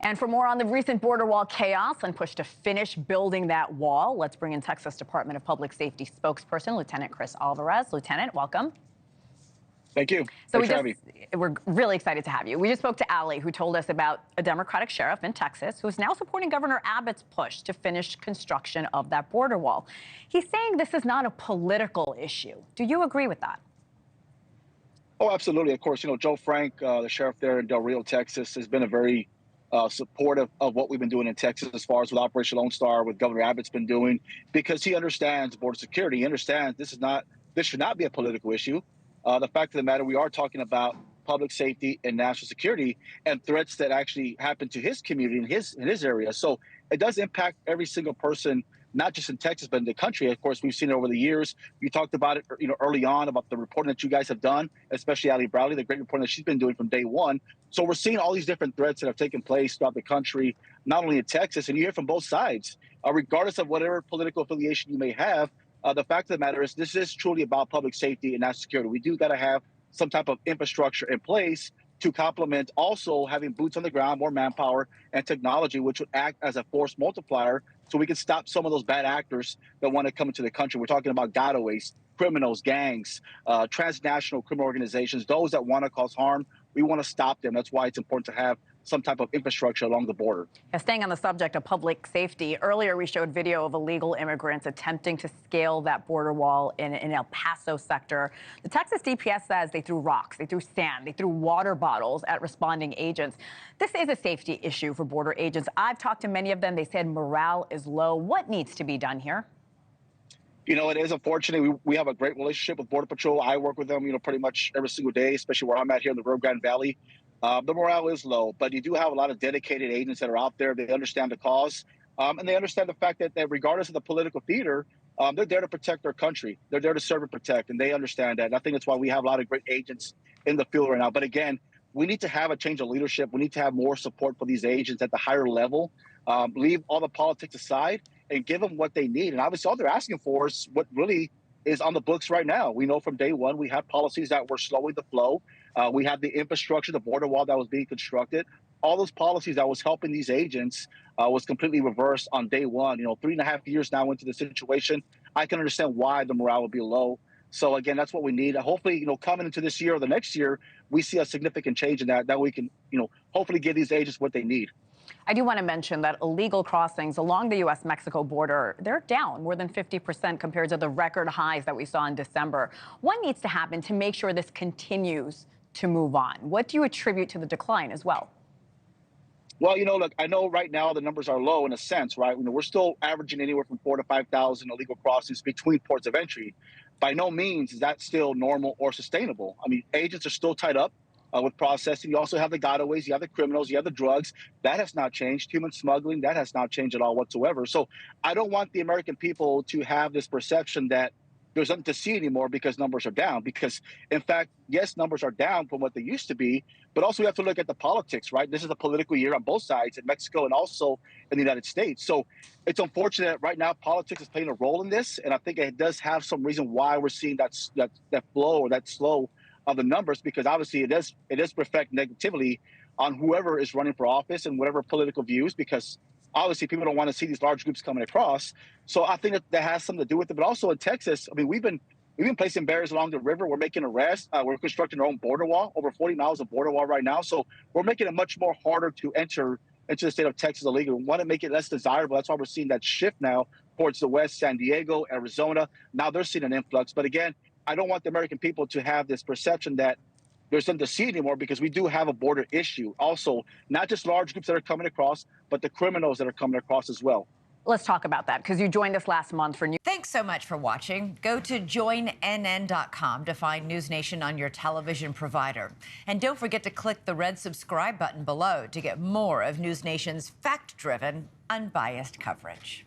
And for more on the recent border wall chaos and push to finish building that wall, let's bring in Texas Department of Public Safety spokesperson, Lieutenant Chris Olivarez. Lieutenant, welcome. Thank you. So we're really excited to have you. We just spoke to Allie, who told us about a Democratic sheriff in Texas who is now supporting Governor Abbott's push to finish construction of that border wall. He's saying this is not a political issue. Do you agree with that? Oh, absolutely. Of course, Joe Frank, the sheriff there in Del Rio, Texas, has been a very supportive of what we've been doing in Texas as far as with Operation Lone Star, what Governor Abbott's been doing, because he understands border security. He understands this should not be a political issue. The fact of the matter, we are talking about public safety and national security and threats that actually happen to his community in his area. So it does impact every single person, not just in Texas, but in the country. Of course, we've seen it over the years. You talked about it, early on about the reporting that you guys have done, especially Allie Browley, the great reporting that she's been doing from day one. So we're seeing all these different threats that have taken place throughout the country, not only in Texas, and you hear from both sides, regardless of whatever political affiliation you may have. The fact of the matter is this is truly about public safety and national security. We do got to have some type of infrastructure in place to complement also having boots on the ground, more manpower and technology, which would act as a force multiplier so we can stop some of those bad actors that want to come into the country. We're talking about gotaways, criminals, gangs, transnational criminal organizations, those that want to cause harm. We want to stop them. That's why it's important to have some type of infrastructure along the border. Staying on the subject of public safety, earlier we showed video of illegal immigrants attempting to scale that border wall in El Paso sector. The Texas DPS says they threw rocks, they threw sand, they threw water bottles at responding agents. This is a safety issue for border agents. I've talked to many of them. They said morale is low. What needs to be done here? It is unfortunate. We have a great relationship with Border Patrol. I work with them, pretty much every single day, especially where I'm at here in the Rio Grande Valley. The morale is low, but you do have a lot of dedicated agents that are out there. They understand the cause, and they understand the fact that regardless of the political theater, they're there to protect their country. They're there to serve and protect, and they understand that. And I think that's why we have a lot of great agents in the field right now. But again, we need to have a change of leadership. We need to have more support for these agents at the higher level. Leave all the politics aside and give them what they need. And obviously, all they're asking for is what really is on the books right now. We know from day one we had policies that were slowing the flow. We had the infrastructure, the border wall that was being constructed. All those policies that was helping these agents was completely reversed on day one. 3.5 years now into the situation, I can understand why the morale would be low. So again, that's what we need. Hopefully, coming into this year or the next year, we see a significant change in that we can, hopefully give these agents what they need. I do want to mention that illegal crossings along the U.S.-Mexico border, they're down more than 50% compared to the record highs that we saw in December. What needs to happen to make sure this continues to move on? What do you attribute to the decline as well? Well, look, I know right now the numbers are low in a sense, right? We're still averaging anywhere from 4,000 to 5,000 illegal crossings between ports of entry. By no means is that still normal or sustainable. I mean, agents are still tied up with processing. You also have the gotaways, you have the criminals, you have the drugs. That has not changed. Human smuggling, that has not changed at all whatsoever. So I don't want the American people to have this perception that there's nothing to see anymore because numbers are down. Because, in fact, yes, numbers are down from what they used to be, but also we have to look at the politics, right? This is a political year on both sides in Mexico and also in the United States. So it's unfortunate right now politics is playing a role in this, and I think it does have some reason why we're seeing that flow or that slow of the numbers, because obviously it does reflect negatively on whoever is running for office and whatever political views, because obviously people don't want to see these large groups coming across. So I think that has something to do with it. But also in Texas, I mean, we've been placing barriers along the river. We're making arrests. We're constructing our own border wall, over 40 miles of border wall right now. So we're making it much more harder to enter into the state of Texas illegally. We want to make it less desirable. That's why we're seeing that shift now towards the west, San Diego, Arizona. Now they're seeing an influx. But again, I don't want the American people to have this perception that there's nothing to see anymore, because we do have a border issue. Also, not just large groups that are coming across, but the criminals that are coming across as well. Let's talk about that, because you joined us last month for News. Thanks so much for watching. Go to joinnn.com to find NewsNation on your television provider. And don't forget to click the red subscribe button below to get more of NewsNation's fact-driven, unbiased coverage.